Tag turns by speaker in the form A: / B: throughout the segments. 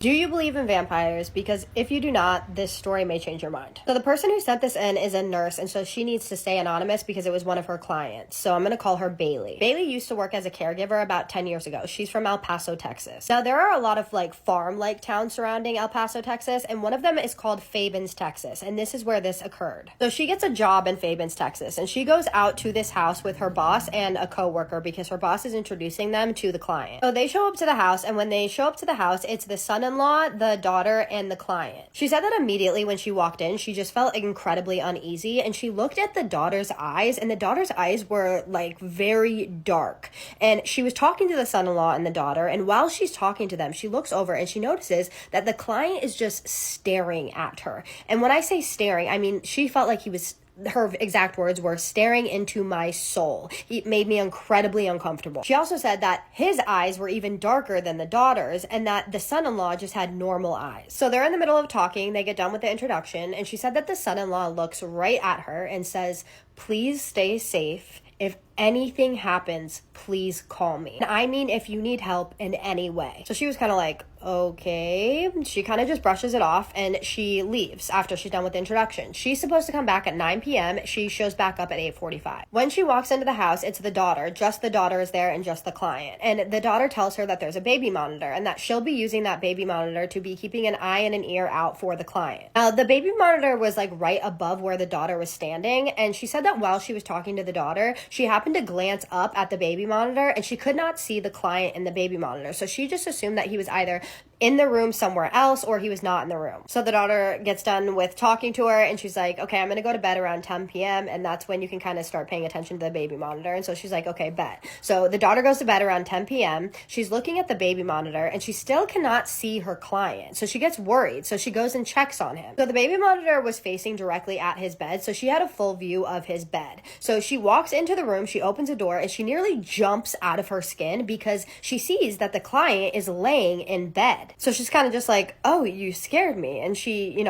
A: Do you believe in vampires? Because if you do not, this story may change your mind. So the person who sent this in is a nurse, and so she needs to stay anonymous because it was one of her clients. So I'm going to call her Bailey. Bailey used to work as a caregiver about 10 years ago. She's from El Paso, Texas. Now there are a lot of like farm-like towns surrounding El Paso, Texas, and one of them is called Fabens, Texas, and this is where this occurred. So she gets a job in Fabens, Texas, and she goes out to this house with her boss and a coworker because her boss is introducing them to the client. So they show up to the house, and when they show up to the house, it's the son-in-law, the daughter, and the client. She said that immediately when she walked in, she just felt incredibly uneasy, and she looked at the daughter's eyes, and the daughter's eyes were like very dark. And she was talking to the son-in-law and the daughter, and while she's talking to them, she looks over and she notices that the client is just staring at her. And when I say staring, I mean she felt like he was, her exact words were, staring into my soul. It made me incredibly uncomfortable. She also said that his eyes were even darker than the daughter's and that the son-in-law just had normal eyes. So they're in the middle of talking, they get done with the introduction, and she said that the son-in-law looks right at her and says, "Please stay safe. If anything happens, please call me. And I mean if you need help in any way." So she was kind of like, okay. She kind of just brushes it off and she leaves after she's done with the introduction. She's supposed to come back at 9 p.m. She shows back up at 8:45. When she walks into the house, it's the daughter. Just the daughter is there and just the client. And the daughter tells her that there's a baby monitor and that she'll be using that baby monitor to be keeping an eye and an ear out for the client. Now, the baby monitor was like right above where the daughter was standing, and she said that while she was talking to the daughter, she happened to glance up at the baby monitor and she could not see the client in the baby monitor. So she just assumed that he was either in the room somewhere else or he was not in the room. So the daughter gets done with talking to her and she's like, okay, I'm gonna go to bed around 10 p.m. and that's when you can kind of start paying attention to the baby monitor. And so she's like, okay, bet. So the daughter goes to bed around 10 p.m. She's looking at the baby monitor and she still cannot see her client. So she gets worried. So she goes and checks on him. So the baby monitor was facing directly at his bed. So she had a full view of his bed. So she walks into the room, she opens a door, and she nearly jumps out of her skin because she sees that the client is laying in bed. So she's kind of just like, oh, you scared me. And she,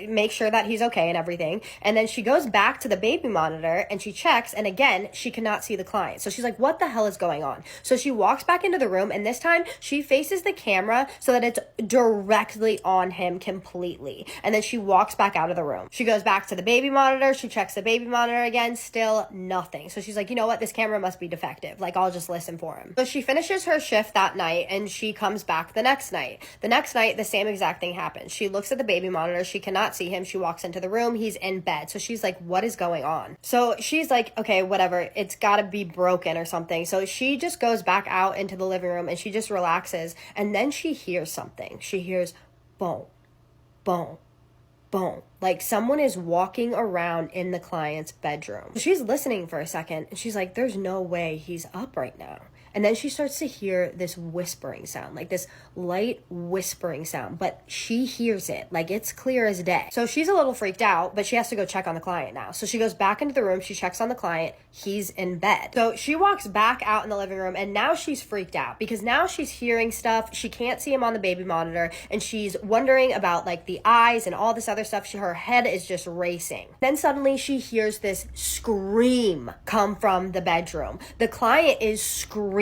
A: makes sure that he's okay and everything. And then she goes back to the baby monitor and she checks. And again, she cannot see the client. So she's like, what the hell is going on? So she walks back into the room and this time she faces the camera so that it's directly on him completely. And then she walks back out of the room. She goes back to the baby monitor. She checks the baby monitor again, still nothing. So she's like, you know what? This camera must be defective. Like, I'll just listen for him. So she finishes her shift that night and she comes back the next night. The next night, the same exact thing happens. She looks at the baby monitor. She cannot see him. She walks into the room. He's in bed. So she's like, what is going on? So she's like, okay, whatever. It's got to be broken or something. So she just goes back out into the living room and she just relaxes. And then she hears something. She hears boom, boom, boom. Like someone is walking around in the client's bedroom. She's listening for a second and she's like, there's no way he's up right now. And then she starts to hear this whispering sound, like this light whispering sound, but she hears it, like it's clear as day. So she's a little freaked out, but she has to go check on the client now. So she goes back into the room, she checks on the client, he's in bed. So she walks back out in the living room and now she's freaked out because now she's hearing stuff. She can't see him on the baby monitor and she's wondering about like the eyes and all this other stuff. Her head is just racing. Then suddenly she hears this scream come from the bedroom. The client is screaming.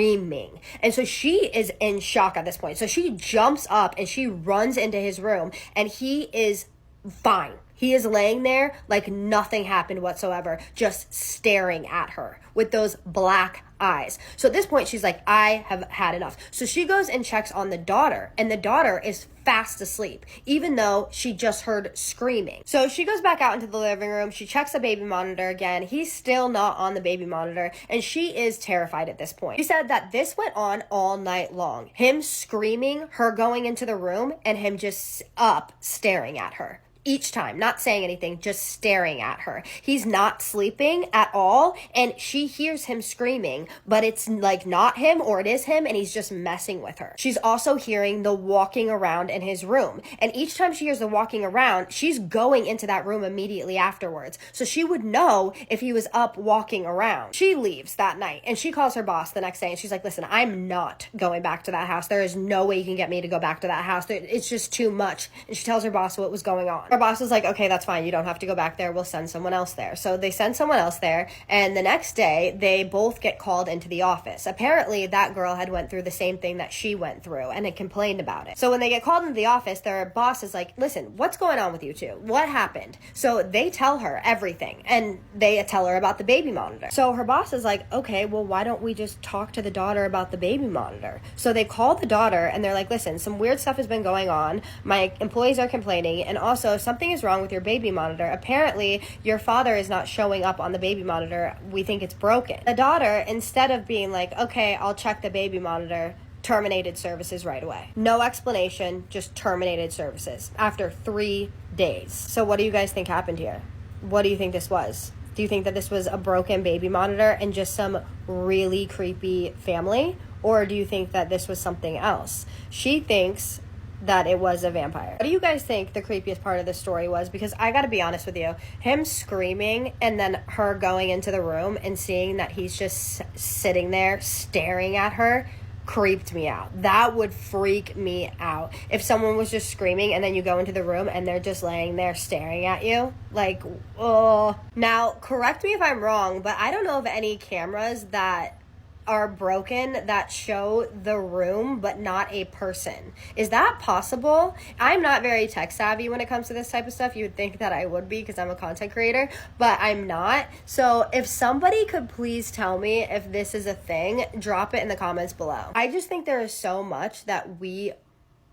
A: And so she is in shock at this point. So she jumps up and she runs into his room and he is fine. He is laying there like nothing happened whatsoever, just staring at her with those black eyes. So at this point, she's like, I have had enough. So she goes and checks on the daughter, and the daughter is fast asleep, even though she just heard screaming. So she goes back out into the living room. She checks the baby monitor again. He's still not on the baby monitor, and she is terrified at this point. She said that this went on all night long. Him screaming, her going into the room, and him just up staring at her. Each time, not saying anything, just staring at her. He's not sleeping at all, and she hears him screaming, but it's like not him or it is him, and he's just messing with her. She's also hearing the walking around in his room, and each time she hears the walking around, she's going into that room immediately afterwards. So she would know if he was up walking around. She leaves that night, and she calls her boss the next day, and she's like, listen, I'm not going back to that house. There is no way you can get me to go back to that house. It's just too much. And she tells her boss what was going on. Her boss was like, okay, that's fine. You don't have to go back there. We'll send someone else there. So they send someone else there. And the next day, they both get called into the office. Apparently, that girl had went through the same thing that she went through and had complained about it. So when they get called into the office, their boss is like, listen, what's going on with you two? What happened? So they tell her everything. And they tell her about the baby monitor. So her boss is like, okay, well, why don't we just talk to the daughter about the baby monitor? So they call the daughter and they're like, listen, some weird stuff has been going on. My employees are complaining. And also, something is wrong with your baby monitor. Apparently, your father is not showing up on the baby monitor. We think it's broken. The daughter, instead of being like, okay, I'll check the baby monitor, terminated services right away. No explanation, just terminated services after 3 days. So what do you guys think happened here? What do you think this was? Do you think that this was a broken baby monitor and just some really creepy family? Or do you think that this was something else? She thinks that it was a vampire. What do you guys think the creepiest part of the story was? Because I gotta be honest with you, him screaming and then her going into the room and seeing that he's just sitting there staring at her creeped me out. That would freak me out. If someone was just screaming and then you go into the room and they're just laying there staring at you, like, oh. Now, correct me if I'm wrong, but I don't know of any cameras that are broken that show the room but not a person. Is that possible? I'm not very tech savvy when it comes to this type of stuff. You would think that I would be because I'm a content creator, but I'm not. So if somebody could please tell me if this is a thing, drop it in the comments below. I just think there is so much that we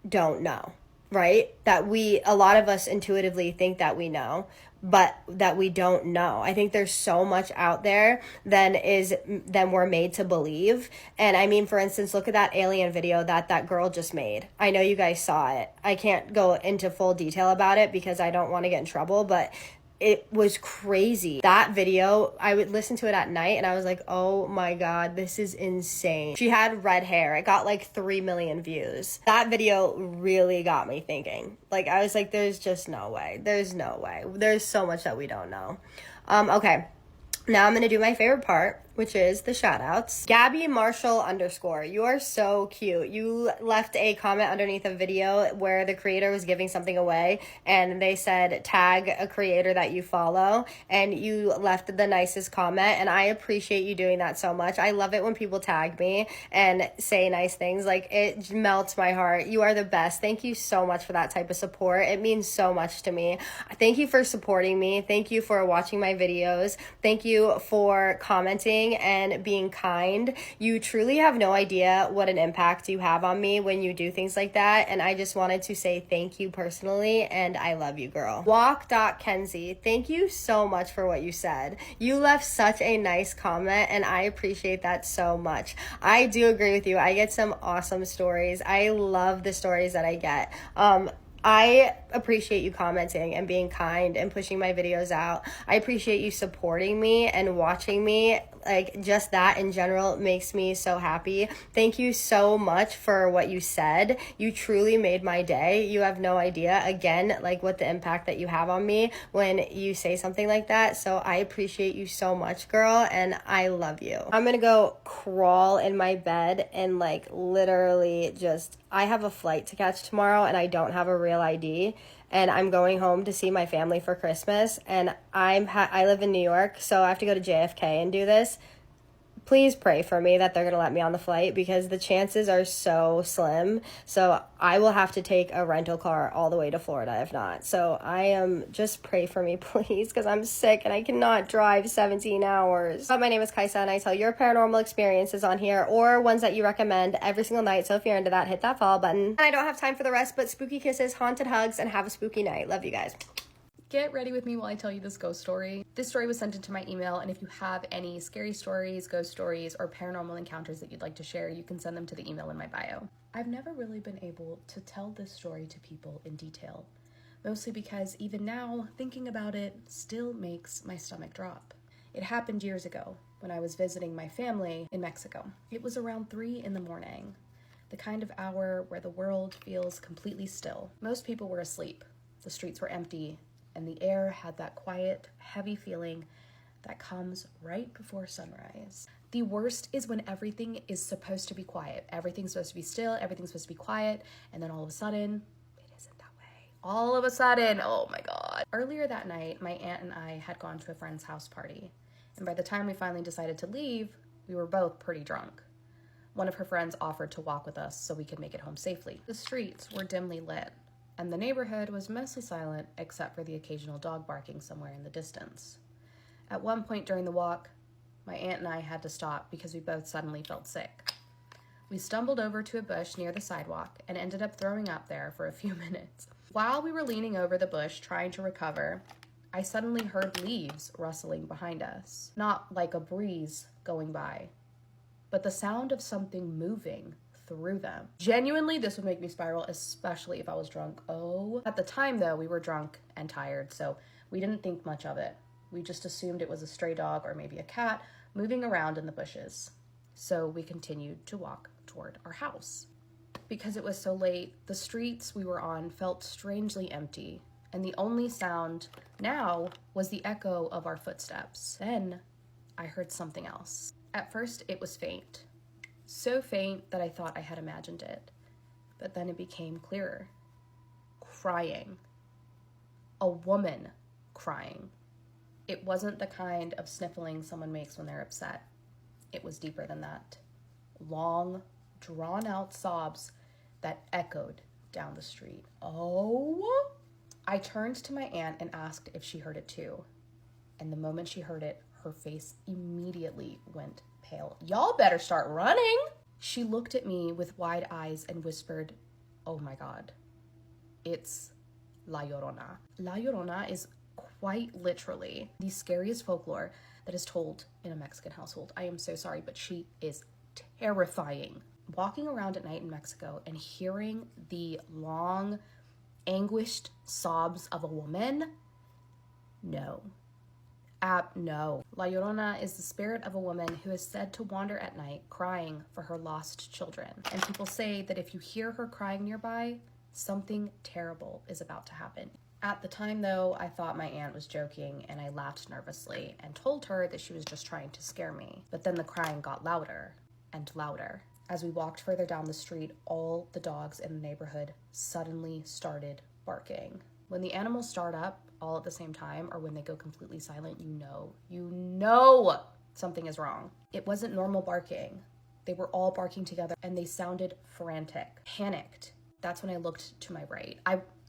A: don't know, right? That a lot of us intuitively think that we know, but that we don't know. I think there's so much out there than we're made to believe. And I mean, for instance, look at that alien video that girl just made. I know you guys saw it. I can't go into full detail about it because I don't want to get in trouble, but it was crazy. That video, I would listen to it at night and I was like, oh my God, this is insane. She had red hair. It got like 3 million views. That video really got me thinking. Like, I was like, there's just no way. There's no way. There's so much that we don't know. Okay. Now I'm going to do my favorite part, which is the shout outs. Gabby Marshall _ you are so cute. You left a comment underneath a video where the creator was giving something away and they said tag a creator that you follow, and you left the nicest comment, and I appreciate you doing that so much. I love it when people tag me and say nice things. Like, it melts my heart. You are the best. Thank you so much for that type of support. It means so much to me. Thank you for supporting me. Thank you for watching my videos. Thank you for commenting and being kind. You truly have no idea what an impact you have on me when you do things like that, and I just wanted to say thank you personally, and I love you, girl. Walk.Kenzie, thank you so much for what you said. You left such a nice comment, and I appreciate that so much. I do agree with you. I get some awesome stories. I love the stories that I get. I appreciate you commenting and being kind and pushing my videos out. I appreciate you supporting me and watching me. Like, just that in general makes me so happy. Thank you so much for what you said. You truly made my day. You have no idea, again, like, what the impact that you have on me when you say something like that. So I appreciate you so much, girl, and I love you. I'm gonna go crawl in my bed and, like, literally just, I have a flight to catch tomorrow and I don't have a real ID. And I'm going home to see my family for Christmas, and I live in New York, so I have to go to JFK and do this. Please pray for me that they're going to let me on the flight, because the chances are so slim. So I will have to take a rental car all the way to Florida if not. So just pray for me, please, because I'm sick and I cannot drive 17 hours. My name is Kaisa, and I tell your paranormal experiences on here, or ones that you recommend, every single night. So if you're into that, hit that follow button. And I don't have time for the rest, but spooky kisses, haunted hugs, and have a spooky night. Love you guys.
B: Get ready with me while I tell you this ghost story. This story was sent into my email, and if you have any scary stories, ghost stories, or paranormal encounters that you'd like to share, you can send them to the email in my bio. I've never really been able to tell this story to people in detail, mostly because even now, thinking about it still makes my stomach drop. It happened years ago when I was visiting my family in Mexico. It was around 3 in the morning, the kind of hour where the world feels completely still. Most people were asleep, the streets were empty, and the air had that quiet, heavy feeling that comes right before sunrise. The worst is when everything is supposed to be quiet. Everything's supposed to be still, everything's supposed to be quiet, and then all of a sudden, it isn't that way. All of a sudden, oh my God. God. Earlier that night, my aunt and I had gone to a friend's house party. And by the time we finally decided to leave, we were both pretty drunk. One of her friends offered to walk with us so we could make it home safely. The streets were dimly lit, and the neighborhood was mostly silent except for the occasional dog barking somewhere in the distance. At one point during the walk, my aunt and I had to stop because we both suddenly felt sick. We stumbled over to a bush near the sidewalk and ended up throwing up there for a few minutes. While we were leaning over the bush trying to recover, I suddenly heard leaves rustling behind us. Not like a breeze going by, but the sound of something moving through them. Genuinely, this would make me spiral, especially if I was drunk. Oh. At the time, though, we were drunk and tired, so we didn't think much of it. We just assumed it was a stray dog or maybe a cat moving around in the bushes. So we continued to walk toward our house. Because it was so late, the streets we were on felt strangely empty, and the only sound now was the echo of our footsteps. Then I heard something else. At first, it was faint. So faint that I thought I had imagined it. But then it became clearer. Crying. A woman crying. It wasn't the kind of sniffling someone makes when they're upset. It was deeper than that. Long, drawn-out sobs that echoed down the street. Oh! I turned to my aunt and asked if she heard it too. And the moment she heard it, her face immediately went pale. Y'all better start running! She looked at me with wide eyes and whispered, "Oh my God, it's La Llorona." La Llorona is quite literally the scariest folklore that is told in a Mexican household. I am so sorry, but she is terrifying. Walking around at night in Mexico and hearing the long, anguished sobs of a woman? No. No. La Llorona is the spirit of a woman who is said to wander at night crying for her lost children. And people say that if you hear her crying nearby, something terrible is about to happen. At the time, though, I thought my aunt was joking, and I laughed nervously and told her that she was just trying to scare me. But then the crying got louder and louder. As we walked further down the street, all the dogs in the neighborhood suddenly started barking. When the animals start up all at the same time, or when they go completely silent, you know something is wrong. It wasn't normal barking. They were all barking together, and they sounded frantic, panicked. That's when I looked to my right.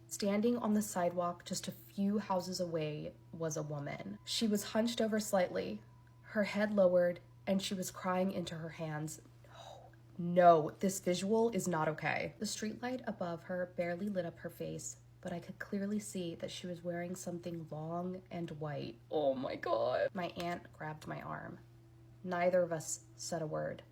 B: Standing on the sidewalk just a few houses away was a woman. She was hunched over slightly, her head lowered, and she was crying into her hands. No, this visual is not okay. The streetlight above her barely lit up her face, but I could clearly see that she was wearing something long and white. Oh my God. My aunt grabbed my arm. Neither of us said a word.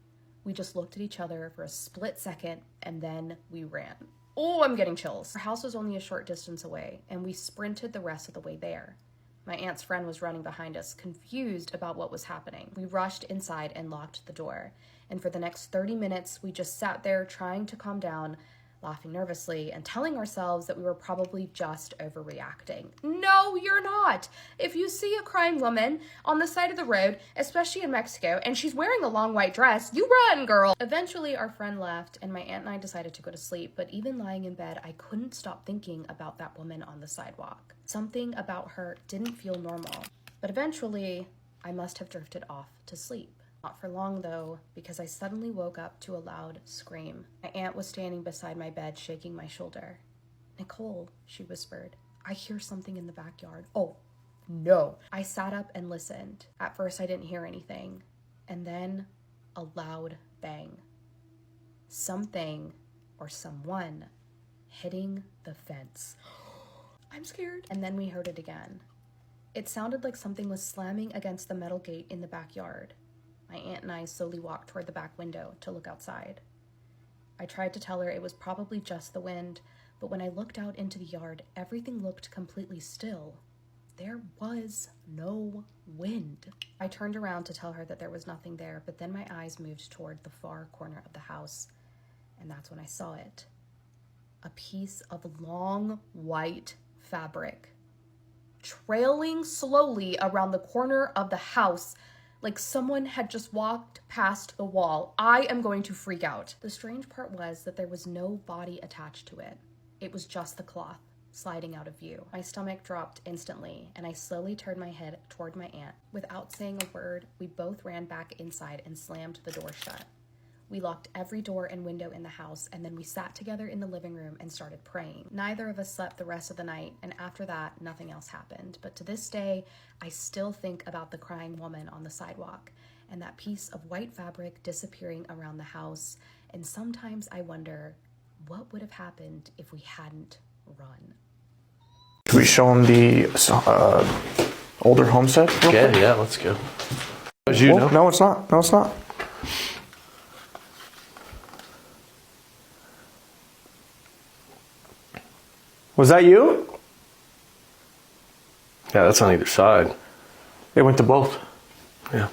B: We just looked at each other for a split second, and then we ran. Oh, I'm getting chills. Our house was only a short distance away, and we sprinted the rest of the way there. My aunt's friend was running behind us, confused about what was happening. We rushed inside and locked the door. And for the next 30 minutes, we just sat there trying to calm down, laughing nervously and telling ourselves that we were probably just overreacting. No, you're not. If you see a crying woman on the side of the road, especially in Mexico, and she's wearing a long white dress, you run, girl. Eventually, our friend left, and my aunt and I decided to go to sleep, but even lying in bed, I couldn't stop thinking about that woman on the sidewalk. Something about her didn't feel normal. But eventually, I must have drifted off to sleep. Not for long, though, because I suddenly woke up to a loud scream. My aunt was standing beside my bed, shaking my shoulder. "Nicole," she whispered, "I hear something in the backyard." Oh, no. I sat up and listened. At first, I didn't hear anything. And then, a loud bang. Something, or someone, hitting the fence. I'm scared. And then we heard it again. It sounded like something was slamming against the metal gate in the backyard. My aunt and I slowly walked toward the back window to look outside. I tried to tell her it was probably just the wind, but when I looked out into the yard, everything looked completely still. There was no wind. I turned around to tell her that there was nothing there, but then my eyes moved toward the far corner of the house, and that's when I saw it. A piece of long white fabric, trailing slowly around the corner of the house, like someone had just walked past the wall. I am going to freak out. The strange part was that there was no body attached to it. It was just the cloth. sliding out of view. My stomach dropped instantly, and I slowly turned my head toward my aunt. Without saying a word, we both ran back inside and slammed the door shut. We locked every door and window in the house, and then we sat together in the living room and started praying. Neither of us slept the rest of the night, and after that, nothing else happened. But to this day, I still think about the crying woman on the sidewalk and that piece of white fabric disappearing around the house. And sometimes I wonder, what would have happened if we hadn't run?
C: Can we show them the older homestead?
D: Yeah, let's go. As you know.
C: No, it's not. No, it's not. Was that you?
D: Yeah, that's on either side.
C: It went to both.
D: Yeah.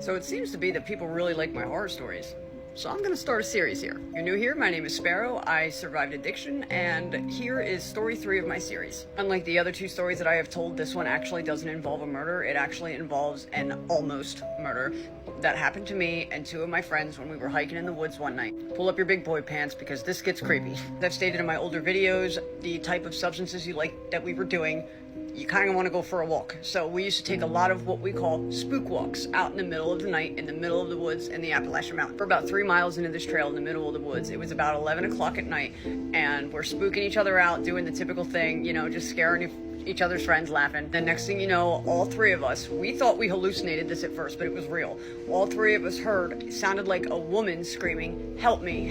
E: So it seems to be that people really like my horror stories. So I'm gonna start a series here. You're new here, my name is Sparrow, I survived addiction, and here is story 3 of my series. Unlike the other 2 stories that I have told, this one actually doesn't involve a murder, it actually involves an almost murder that happened to me and 2 of my friends when we were hiking in the woods one night. Pull up your big boy pants because this gets creepy. As I've stated in my older videos, the type of substances you like that we were doing, you kind of want to go for a walk. So we used to take a lot of what we call spook walks out in the middle of the night, in the middle of the woods in the Appalachian Mountain. For about 3 miles into this trail in the middle of the woods, it was about 11 o'clock at night, and we're spooking each other out, doing the typical thing, you know, just scaring each other's friends, laughing. The next thing you know, all 3 of us, we thought we hallucinated this at first, but it was real. All 3 of us heard, it sounded like a woman screaming, help me,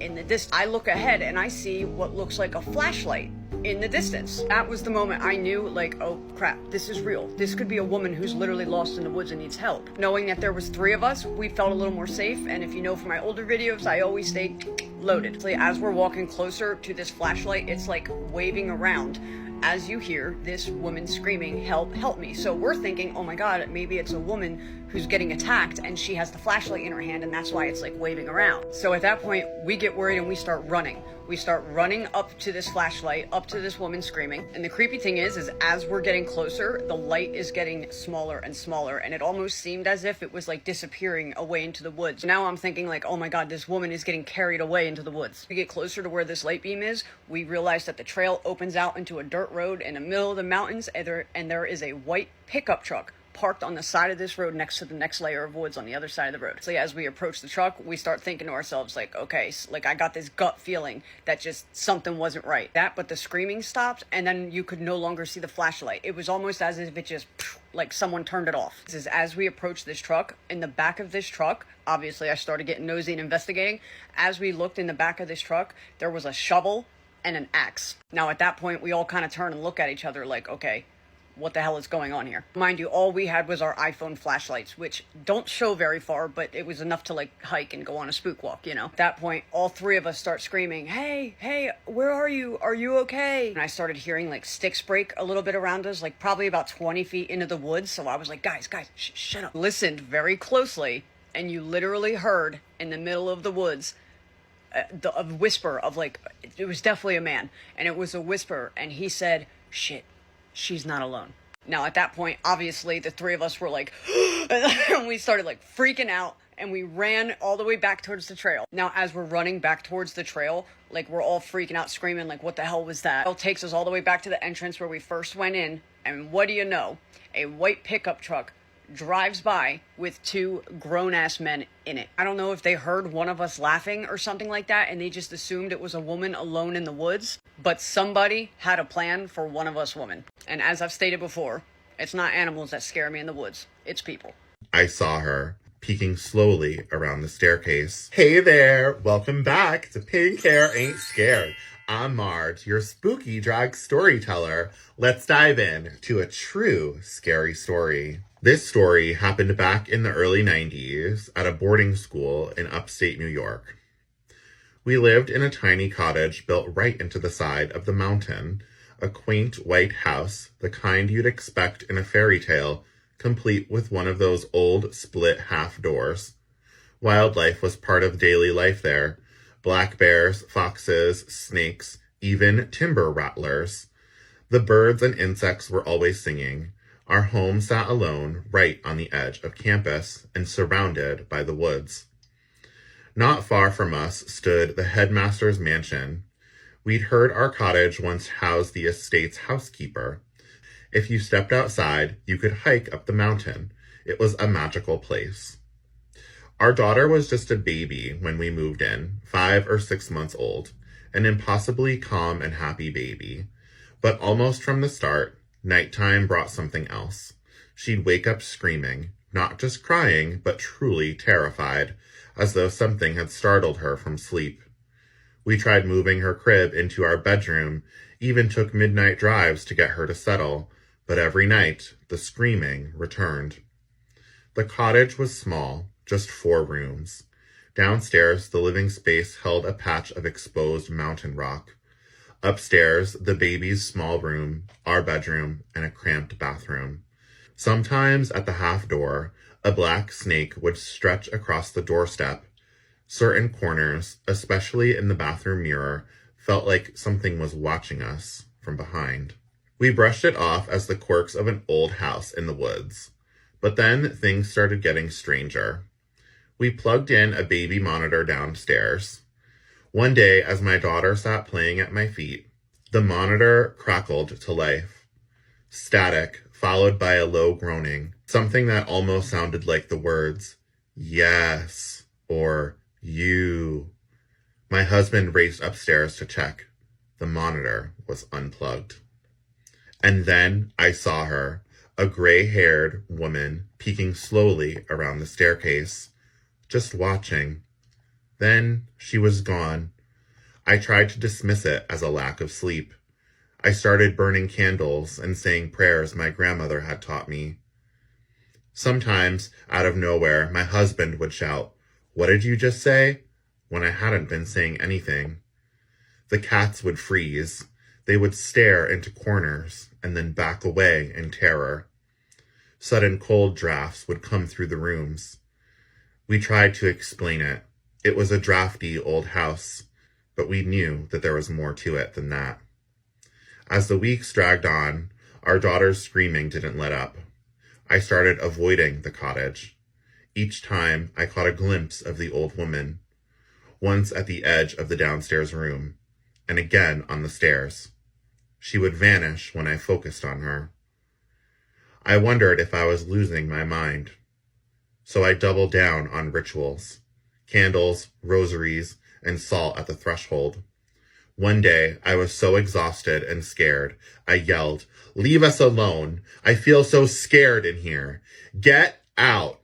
E: in the distance. I look ahead and I see what looks like a flashlight in the distance. That was the moment I knew, like, oh crap, this is real. This could be a woman who's literally lost in the woods and needs help. Knowing that there was 3 of us, we felt a little more safe, and if you know from my older videos, I always stayed loaded. So as we're walking closer to this flashlight, it's like waving around as you hear this woman screaming, help me. So we're thinking, oh my god, maybe it's a woman who's getting attacked and she has the flashlight in her hand and that's why it's like waving around. So at that point, we get worried and we start running. We start running up to this flashlight, up to this woman screaming. And the creepy thing is as we're getting closer, the light is getting smaller and smaller, and it almost seemed as if it was like disappearing away into the woods. Now I'm thinking like, oh my god, this woman is getting carried away into the woods. We get closer to where this light beam is, we realize that the trail opens out into a dirt road in the middle of the mountains, and there is a white pickup truck parked on the side of this road next to the next layer of woods on the other side of the road. So as we approach the truck, we start thinking to ourselves like, okay, like I got this gut feeling that just something wasn't right. But the screaming stopped, and then you could no longer see the flashlight. It was almost as if it just, like someone turned it off. This is as we approach this truck. In the back of this truck, obviously I started getting nosy and investigating. As we looked in the back of this truck, there was a shovel and an axe. Now at that point, we all kind of turn and look at each other like, okay, what the hell is going on here? Mind you, all we had was our iPhone flashlights, which don't show very far, but it was enough to like hike and go on a spook walk, you know? At that point, all 3 of us start screaming, hey, where are you? Are you okay? And I started hearing like sticks break a little bit around us, like probably about 20 feet into the woods. So I was like, guys, shut up. Listened very closely, and you literally heard in the middle of the woods a whisper of like, it was definitely a man, and it was a whisper, and he said, shit, she's not alone. Now at that point, obviously the 3 of us were like, and we started like freaking out, and we ran all the way back towards the trail. Now as we're running back towards the trail, like we're all freaking out, screaming like, what the hell was that? It takes us all the way back to the entrance where we first went in, and what do you know? A white pickup truck drives by with 2 grown-ass men in it. I don't know if they heard one of us laughing or something like that, and they just assumed it was a woman alone in the woods, but somebody had a plan for one of us women. And as I've stated before, it's not animals that scare me in the woods, it's people.
F: I saw her peeking slowly around the staircase. Hey there, welcome back to Pink Hair Ain't Scared. I'm Marge, your spooky drag storyteller. Let's dive in to a true scary story. This story happened back in the early 90s at a boarding school in upstate New York. We lived in a tiny cottage built right into the side of the mountain, a quaint white house, the kind you'd expect in a fairy tale, complete with one of those old split half doors. Wildlife was part of daily life there. Black bears, foxes, snakes, even timber rattlers. The birds and insects were always singing. Our home sat alone right on the edge of campus and surrounded by the woods. Not far from us stood the headmaster's mansion. We'd heard our cottage once housed the estate's housekeeper. If you stepped outside, you could hike up the mountain. It was a magical place. Our daughter was just a baby when we moved in, 5 or 6 months old, an impossibly calm and happy baby. But almost from the start, nighttime brought something else. She'd wake up screaming, not just crying, but truly terrified, as though something had startled her from sleep. We tried moving her crib into our bedroom, even took midnight drives to get her to settle, but every night the screaming returned. The cottage was small, just 4 rooms. Downstairs, the living space held a patch of exposed mountain rock. Upstairs, the baby's small room, our bedroom, and a cramped bathroom. Sometimes at the half door, a black snake would stretch across the doorstep. Certain corners, especially in the bathroom mirror, felt like something was watching us from behind. We brushed it off as the quirks of an old house in the woods. But then things started getting stranger. We plugged in a baby monitor downstairs. One day, as my daughter sat playing at my feet, the monitor crackled to life. Static, followed by a low groaning, something that almost sounded like the words, "yes," or "you." My husband raced upstairs to check. The monitor was unplugged. And then I saw her, a gray-haired woman peeking slowly around the staircase, just watching. Then she was gone. I tried to dismiss it as a lack of sleep. I started burning candles and saying prayers my grandmother had taught me. Sometimes, out of nowhere, my husband would shout, "What did you just say?" when I hadn't been saying anything. The cats would freeze. They would stare into corners and then back away in terror. Sudden cold drafts would come through the rooms. We tried to explain it. It was a drafty old house, but we knew that there was more to it than that. As the weeks dragged on, our daughter's screaming didn't let up. I started avoiding the cottage. Each time, I caught a glimpse of the old woman, once at the edge of the downstairs room, and again on the stairs. She would vanish when I focused on her. I wondered if I was losing my mind. So I doubled down on rituals, candles, rosaries, and salt at the threshold. One day, I was so exhausted and scared, I yelled, "Leave us alone! I feel so scared in here! Get out!"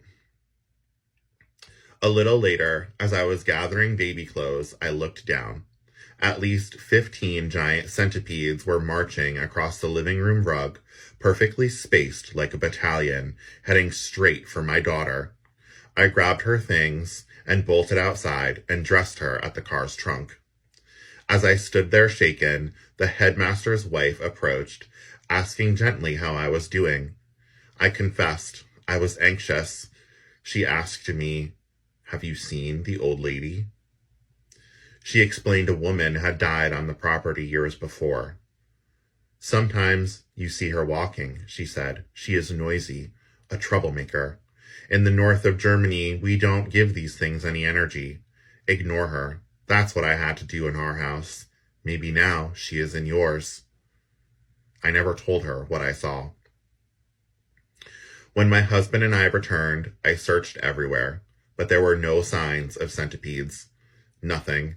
F: A little later, as I was gathering baby clothes, I looked down. At least 15 giant centipedes were marching across the living room rug, perfectly spaced like a battalion, heading straight for my daughter. I grabbed her things and bolted outside and dressed her at the car's trunk. As I stood there shaken, the headmaster's wife approached, asking gently how I was doing. I confessed I was anxious. She asked me, "Have you seen the old lady?" She explained a woman had died on the property years before. "Sometimes you see her walking," she said. "She is noisy, a troublemaker. In the north of Germany, we don't give these things any energy. Ignore her. That's what I had to do in our house. Maybe now she is in yours." I never told her what I saw. When my husband and I returned, I searched everywhere, but there were no signs of centipedes. Nothing.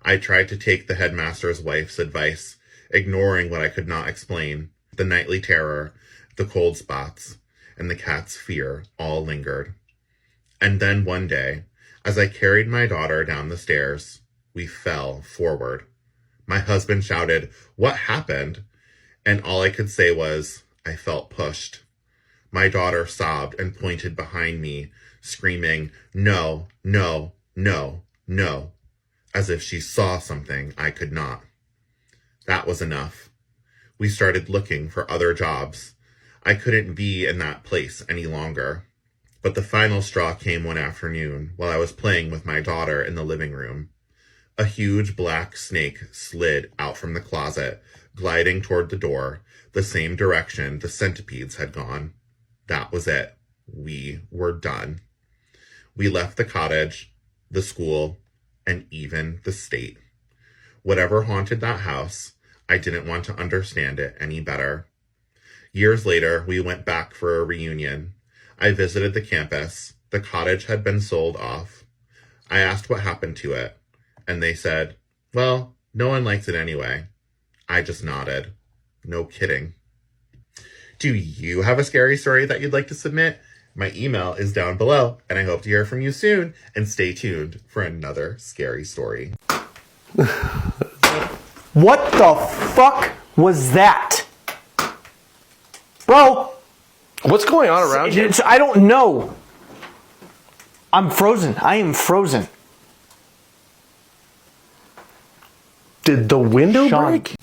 F: I tried to take the headmaster's wife's advice, ignoring what I could not explain. The nightly terror, the cold spots, and the cat's fear all lingered. And then one day, as I carried my daughter down the stairs, we fell forward. My husband shouted, "What happened?" And all I could say was, "I felt pushed." My daughter sobbed and pointed behind me, screaming, "No, no, no, no," as if she saw something I could not. That was enough. We started looking for other jobs. I couldn't be in that place any longer. But the final straw came one afternoon while I was playing with my daughter in the living room. A huge black snake slid out from the closet, gliding toward the door, the same direction the centipedes had gone. That was it. We were done. We left the cottage, the school, and even the state. Whatever haunted that house, I didn't want to understand it any better. Years later, we went back for a reunion. I visited the campus. The cottage had been sold off. I asked what happened to it, and they said, well, no one likes it anyway. I just nodded. No kidding. Do you have a scary story that you'd like to submit? My email is down below, and I hope to hear from you soon. And stay tuned for another scary story.
G: What the fuck was that? Bro!
D: What's going on around you?
G: I don't know. I'm frozen. I am frozen.
D: Did the window
G: Sean.
D: break?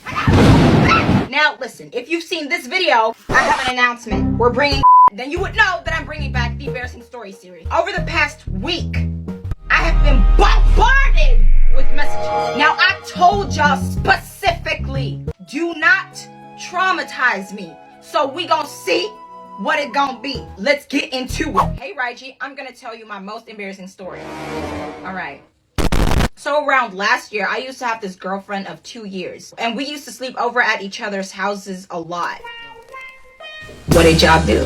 H: Now listen, if you've seen this video, I have an announcement. We're bringing then you would know that I'm bringing back the Embarrassing Story series. Over the past week, I have been bombarded with messages. Now I told y'all specifically, do not traumatize me. So we gonna see what it gonna be. Let's get into it. Hey Raiji, I'm gonna tell you my most embarrassing story. Alright. So around last year, I used to have this girlfriend of 2 years. And we used to sleep over at each other's houses a lot. What did y'all do?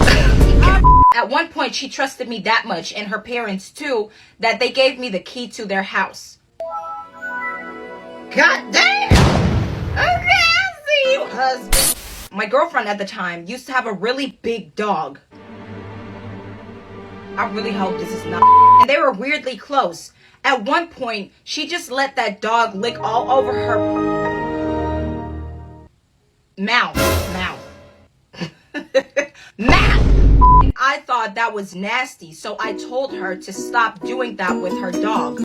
H: At one point, she trusted me that much, and her parents too, that they gave me the key to their house. God damn! Okay, I see you, husband. My girlfriend at the time used to have a really big dog. I really hope this is not. And they were weirdly close. At one point, she just let that dog lick all over her mouth. Mouth. I thought that was nasty, so I told her to stop doing that with her dog.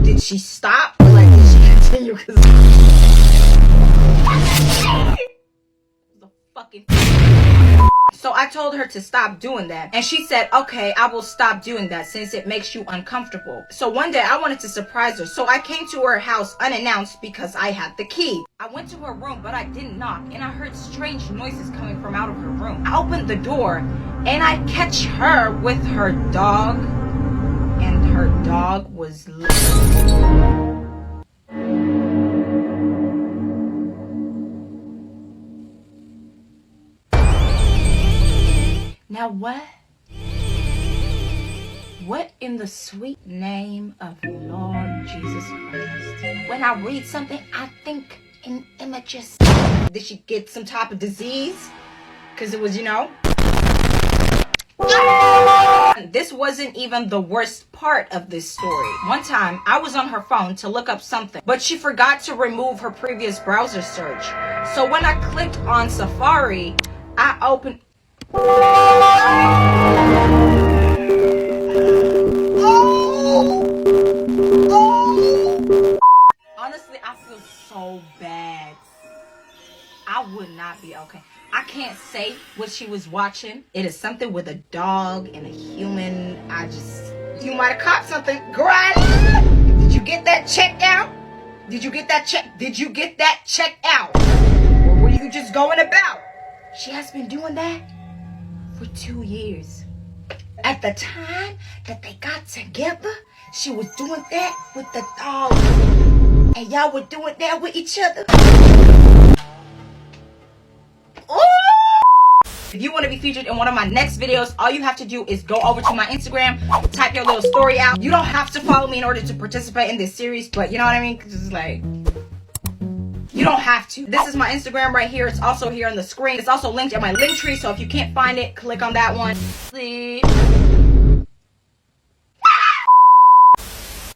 H: Did she stop? Or like, did she continue? The fucking. So I told her to stop doing that. And she said, okay, I will stop doing that since it makes you uncomfortable. So one day I wanted to surprise her. So I came to her house unannounced because I had the key. I went to her room, but I didn't knock. And I heard strange noises coming from out of her room. I opened the door and I catch her with her dog. And her dog was Now what? What in the sweet name of Lord Jesus Christ? When I read something, I think in images. Did she get some type of disease? Because it was, you know. This wasn't even the worst part of this story. One time, I was on her phone to look up something, but she forgot to remove her previous browser search. So when I clicked on Safari, I opened... Honestly, I feel so bad. I would not be okay. I can't say what she was watching. It is something with a dog and a human. You might have caught something. Girl, did you get that checked out? Did you get that checked out? Or were you just going about? She has been doing that for 2 years. At the time that they got together, she was doing that with the dog. And y'all were doing that with each other. Ooh! If you want to be featured in one of my next videos, all you have to do is go over to my Instagram, type your little story out. You don't have to follow me in order to participate in this series, but you know what I mean? 'Cause it's like, you don't have to. This is my Instagram right here. It's also here on the screen. It's also linked in my link tree, so if you can't find it, click on that one. See?